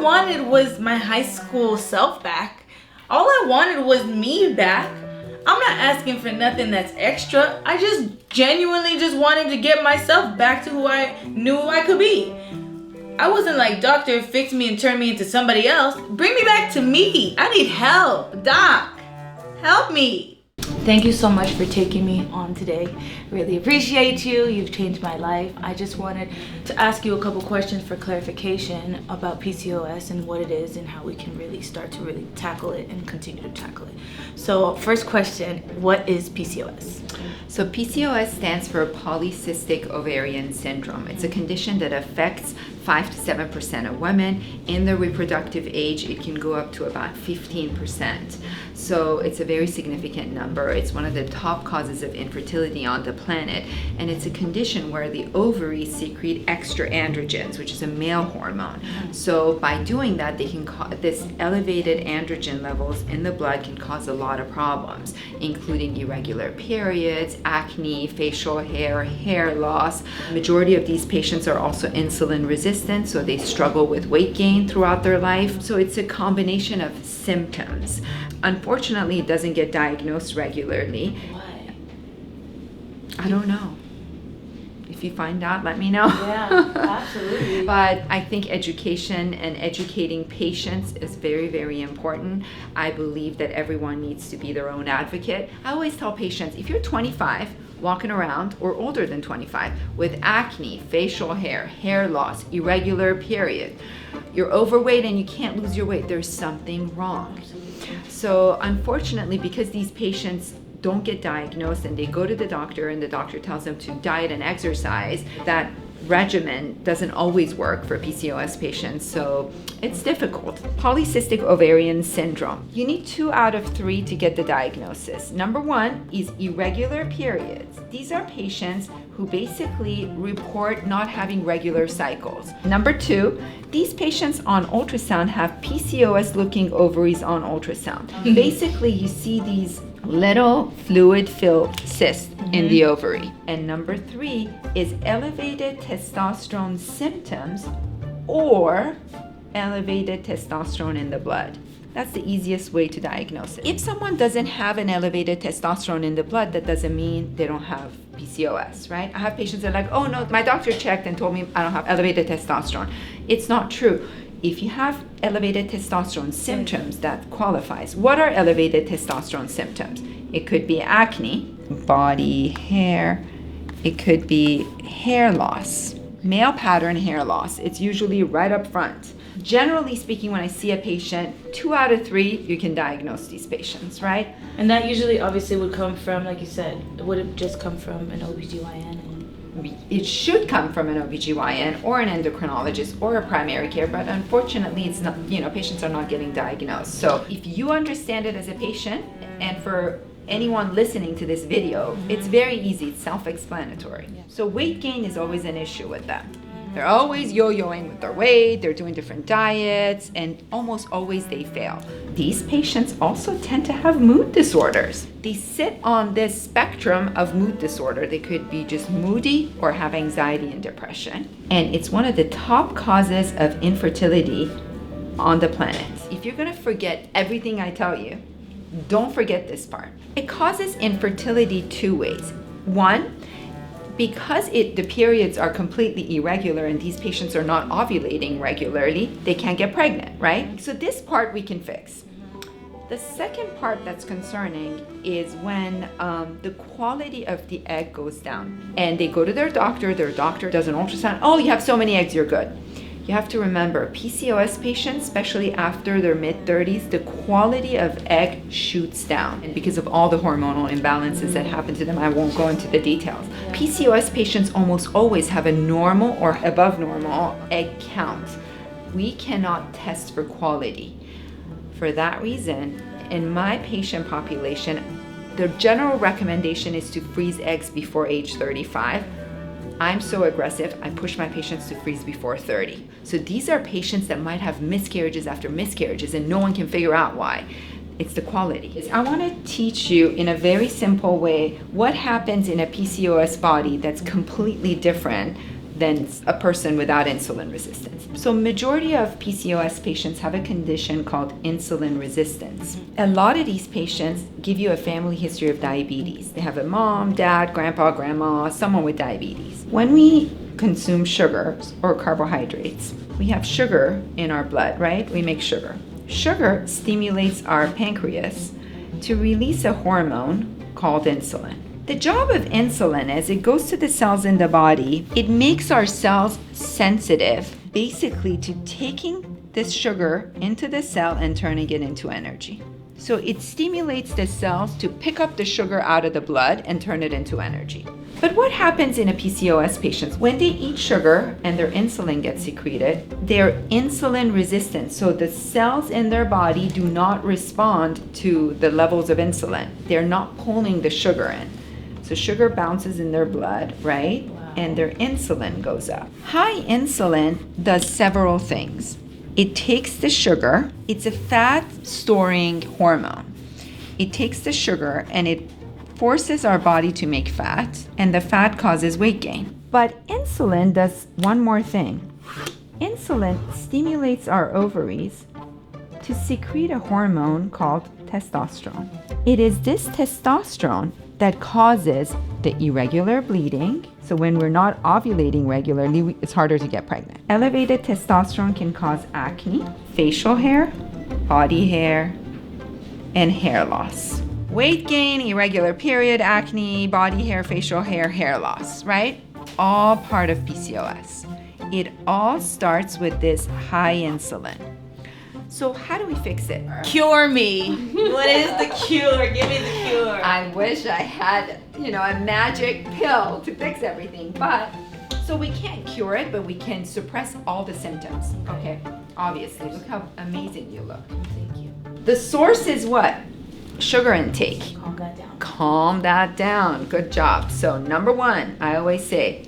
wanted was my high school self back. All I wanted was me back. I'm not asking for nothing that's extra. I just genuinely just wanted to get myself back to who I knew I could be. I wasn't like, doctor, fix me and turn me into somebody else. Bring me back to me. I need help. Doc, help me. Thank you so much for taking me on today. Really appreciate you. You've changed my life. I just wanted to ask you a couple questions for clarification about PCOS and what it is and how we can really start to really tackle it and continue to tackle it. So first question, what is PCOS? So PCOS stands for polycystic ovarian syndrome. It's a condition that affects 5 to 7% of women. In the reproductive age, it can go up to about 15%. So it's a very significant number. It's one of the top causes of infertility on the planet. And it's a condition where the ovaries secrete extra androgens, which is a male hormone. So by doing that, they can this elevated androgen levels in the blood can cause a lot of problems, including irregular periods, acne, facial hair, hair loss. Majority of these patients are also insulin resistant, so they struggle with weight gain throughout their life. So it's a combination of symptoms. Unfortunately, it doesn't get diagnosed regularly. Why? I don't know. If you find out, let me know. Yeah, absolutely. But I think education and educating patients is very, very important. I believe that everyone needs to be their own advocate. I always tell patients, if you're 25, walking around, or older than 25, with acne, facial hair, hair loss, irregular period, you're overweight and you can't lose your weight, there's something wrong. So unfortunately, because these patients don't get diagnosed and they go to the doctor and the doctor tells them to diet and exercise, that regimen doesn't always work for PCOS patients, so it's difficult. Polycystic ovarian syndrome. You need 2 out of 3 to get the diagnosis. Number 1 is irregular periods. These are patients who basically report not having regular cycles. Number 2, these patients on ultrasound have PCOS looking ovaries on ultrasound. Basically, you see these little fluid-filled cysts in the ovary. And number 3 is elevated testosterone symptoms or elevated testosterone in the blood. That's the easiest way to diagnose it. If someone doesn't have an elevated testosterone in the blood, that doesn't mean they don't have PCOS, right? I have patients that are like, oh no, my doctor checked and told me I don't have elevated testosterone. It's not true. If you have elevated testosterone symptoms, that qualifies. What are elevated testosterone symptoms? It could be acne, body hair. It could be hair loss, male pattern hair loss. It's usually right up front. Generally speaking, when I see a patient, 2 out of 3, you can diagnose these patients, right? And that usually obviously would come from, like you said, would it just come from an OBGYN? It should come from an OBGYN or an endocrinologist or a primary care, but unfortunately it's not, patients are not getting diagnosed. So if you understand it as a patient, and for anyone listening to this video, it's very easy, it's self-explanatory. Yeah. So weight gain is always an issue with them. They're always yo-yoing with their weight, they're doing different diets, and almost always they fail. These patients also tend to have mood disorders. They sit on this spectrum of mood disorder. They could be just moody or have anxiety and depression. And it's one of the top causes of infertility on the planet. If you're gonna forget everything I tell you, don't forget this part. It causes infertility 2 ways. 1, because the periods are completely irregular and these patients are not ovulating regularly, they can't get pregnant, right? So this part we can fix. The second part that's concerning is when the quality of the egg goes down and they go to their doctor does an ultrasound, oh, you have so many eggs, you're good. You have to remember, PCOS patients, especially after their mid-30s, the quality of egg shoots down. And because of all the hormonal imbalances that happen to them, I won't go into the details. Yeah. PCOS patients almost always have a normal or above normal egg count. We cannot test for quality. For that reason, in my patient population, the general recommendation is to freeze eggs before age 35. I'm so aggressive, I push my patients to freeze before 30. So these are patients that might have miscarriages after miscarriages and no one can figure out why. It's the quality. I want to teach you in a very simple way what happens in a PCOS body that's completely different than a person without insulin resistance. So majority of PCOS patients have a condition called insulin resistance. A lot of these patients give you a family history of diabetes. They have a mom, dad, grandpa, grandma, someone with diabetes. When we consume sugars or carbohydrates, we have sugar in our blood, right? We make sugar. Sugar stimulates our pancreas to release a hormone called insulin. The job of insulin is it goes to the cells in the body. It makes our cells sensitive basically to taking this sugar into the cell and turning it into energy. So it stimulates the cells to pick up the sugar out of the blood and turn it into energy. But what happens in a PCOS patient? When they eat sugar and their insulin gets secreted, they're insulin resistant. So the cells in their body do not respond to the levels of insulin. They're not pulling the sugar in. So sugar bounces in their blood, right? Wow. And their insulin goes up. High insulin does several things. It takes the sugar. It's a fat storing hormone. It takes the sugar and it forces our body to make fat, and the fat causes weight gain. But insulin does one more thing. Insulin stimulates our ovaries to secrete a hormone called testosterone. It is this testosterone that causes the irregular bleeding. So when we're not ovulating regularly, it's harder to get pregnant. Elevated testosterone can cause acne, facial hair, body hair, and hair loss. Weight gain, irregular period, acne, body hair, facial hair, hair loss, right? All part of PCOS. It all starts with this high insulin. So how do we fix it? Cure me. What is the cure? Give me the cure. I wish I had, a magic pill to fix everything, but so we can't cure it, but we can suppress all the symptoms. Okay, obviously, look how amazing you look. Thank you. The source is what? Sugar intake. Calm that down. Calm that down. Good job. So number one, I always say,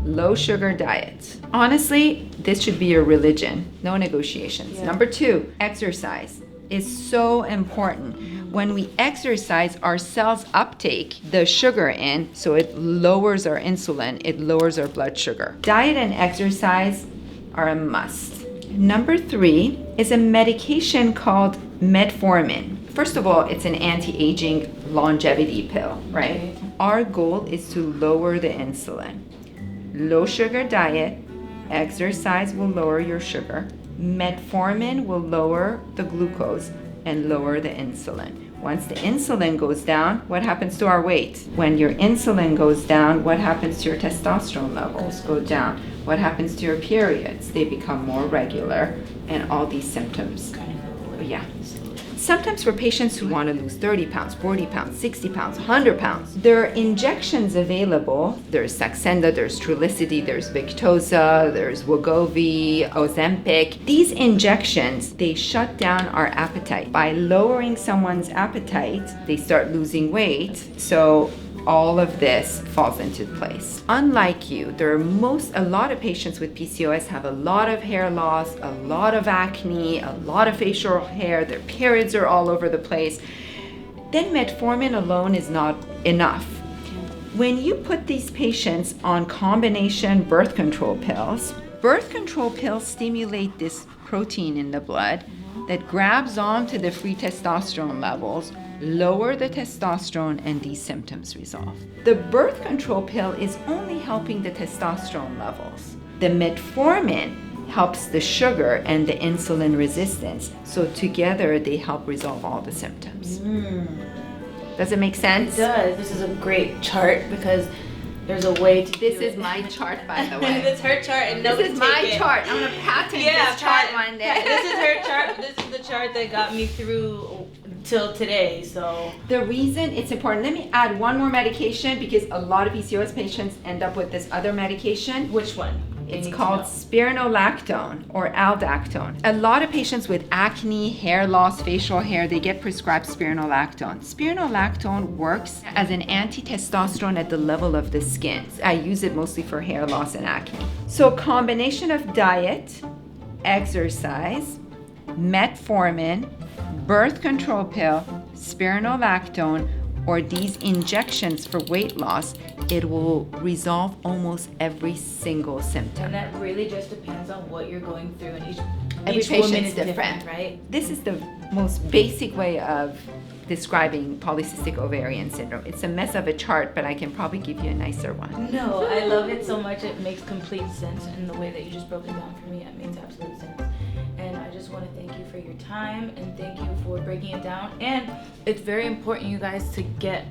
low sugar diet. Honestly, this should be your religion. No negotiations. Yeah. Number two, exercise is so important. When we exercise, our cells uptake the sugar in, so it lowers our insulin, it lowers our blood sugar. Diet and exercise are a must. Number three is a medication called metformin. First of all, it's an anti-aging longevity pill, right? Our goal is to lower the insulin. Low sugar diet, exercise will lower your sugar. Metformin will lower the glucose and lower the insulin. Once the insulin goes down, what happens to our weight? When your insulin goes down, what happens to your testosterone levels? Go down. What happens to your periods? They become more regular, and all these symptoms. Yeah. Sometimes for patients who want to lose 30 pounds, 40 pounds, 60 pounds, 100 pounds, there are injections available. There's Saxenda, there's Trulicity, there's Victoza, there's Wegovy, Ozempic. These injections, they shut down our appetite. By lowering someone's appetite, they start losing weight. So all of this falls into place. Unlike you, a lot of patients with PCOS have a lot of hair loss, a lot of acne, a lot of facial hair, their periods are all over the place. Then metformin alone is not enough. When you put these patients on combination birth control pills stimulate this protein in the blood that grabs onto the free testosterone levels, lower the testosterone, and these symptoms resolve. The birth control pill is only helping the testosterone levels. The metformin helps the sugar and the insulin resistance. So together they help resolve all the symptoms. Does it make sense? It does. This is a great chart because there's a way to This is my chart, by the way. It's her chart, and this is my chart. I'm gonna patent this chart one day. This is her chart. This is the chart that got me through till today. So the reason it's important, let me add one more medication because a lot of PCOS patients end up with this other medication. Which one? It's called spironolactone or ALDACTONE. A lot of patients with acne, hair loss, facial hair, they get prescribed spironolactone. Spironolactone works as an anti-testosterone at the level of the skin. I use it mostly for hair loss and acne. So a combination of diet, exercise, metformin, birth control pill, spironolactone, or these injections for weight loss, it will resolve almost every single symptom. And that really just depends on what you're going through, and Every each woman patient is is different, right? This is the most basic way of describing polycystic ovarian syndrome. It's a mess of a chart, but I can probably give you a nicer one. No, I love it so much. It makes complete sense, and the way that you just broke it down for me, it makes absolute sense. And I just want to thank you for your time, and thank you for breaking it down. And it's very important, you guys, to get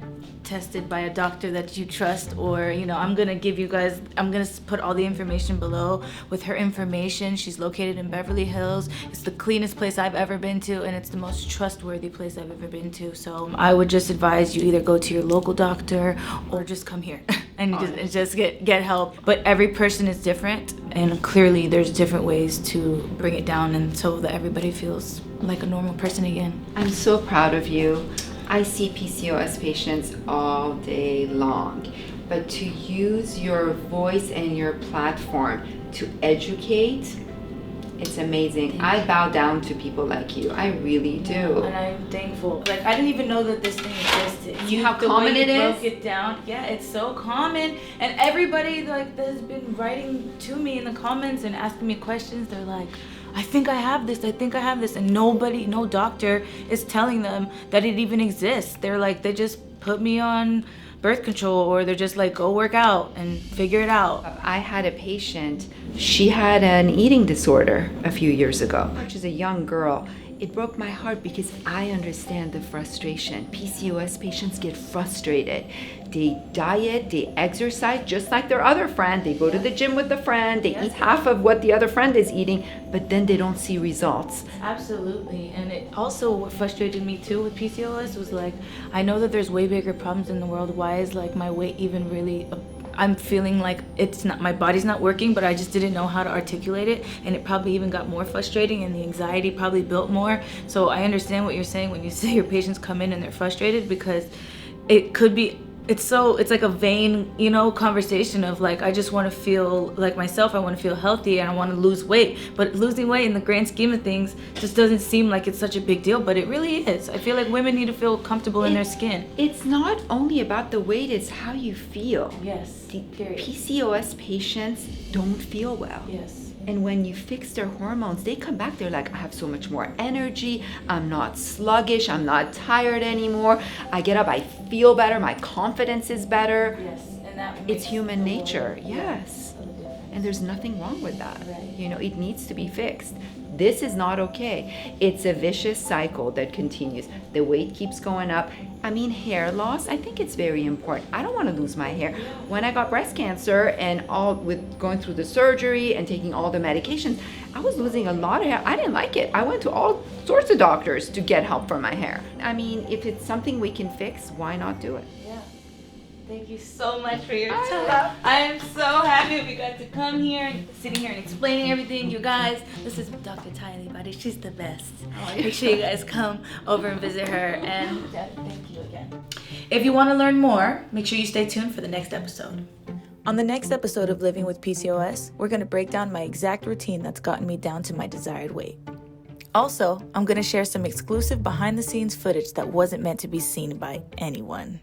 tested by a doctor that you trust, or I'm gonna put all the information below with her information. She's located in Beverly Hills. It's the cleanest place I've ever been to, and it's the most trustworthy place I've ever been to. So I would just advise you either go to your local doctor or just come here and just get help. But every person is different, and clearly there's different ways to bring it down, and so that everybody feels like a normal person again. I'm so proud of you. I see PCOS patients all day long, but to use your voice and your platform to educate, it's amazing. I bow down to people like you. I really do. And I'm thankful. Like, I didn't even know that this thing existed. See how common it is? Broke it down. Yeah, it's so common. And everybody that has been writing to me in the comments and asking me questions, they're like, I think I have this, and no doctor is telling them that it even exists. They're like, they just put me on birth control, or they're just like, go work out and figure it out. I had a patient, she had an eating disorder a few years ago. She's a young girl. It broke my heart because I understand the frustration. PCOS patients get frustrated. They diet, they exercise just like their other friend. They go to the gym with the friend, they eat half of what the other friend is eating, but then they don't see results. Absolutely. And it also, what frustrated me too with PCOS was like, I know that there's way bigger problems in the world. Why is like my weight even really I'm feeling like it's not, my body's not working, but I just didn't know how to articulate it, and it probably even got more frustrating, and the anxiety probably built more. So I understand what you're saying when you say your patients come in and they're frustrated, because it could be, it's like a vain, conversation of like, I just want to feel like myself, I want to feel healthy, and I want to lose weight. But losing weight in the grand scheme of things just doesn't seem like it's such a big deal, but it really is. I feel like women need to feel comfortable in their skin. It's not only about the weight, it's how you feel. Yes. PCOS patients don't feel well. Yes. And when you fix their hormones, they come back, they're like, I have so much more energy, I'm not sluggish, I'm not tired anymore, I get up, I feel better, my confidence is better. Yes, and that it's human nature, yes. And there's nothing wrong with that. Right. It needs to be fixed. This is not okay. It's a vicious cycle that continues. The weight keeps going up. I mean, hair loss, I think it's very important. I don't want to lose my hair. When I got breast cancer and all with going through the surgery and taking all the medications, I was losing a lot of hair. I didn't like it. I went to all sorts of doctors to get help for my hair. I mean, if it's something we can fix, why not do it? Thank you so much for your time. I am so happy we got to come here and sitting here and explaining everything. You guys, this is Dr. Thaïs Alibabadi. She's the best. Make sure you guys come over and visit her. And thank you again. If you want to learn more, make sure you stay tuned for the next episode. On the next episode of Living with PCOS, we're going to break down my exact routine that's gotten me down to my desired weight. Also, I'm going to share some exclusive behind-the-scenes footage that wasn't meant to be seen by anyone.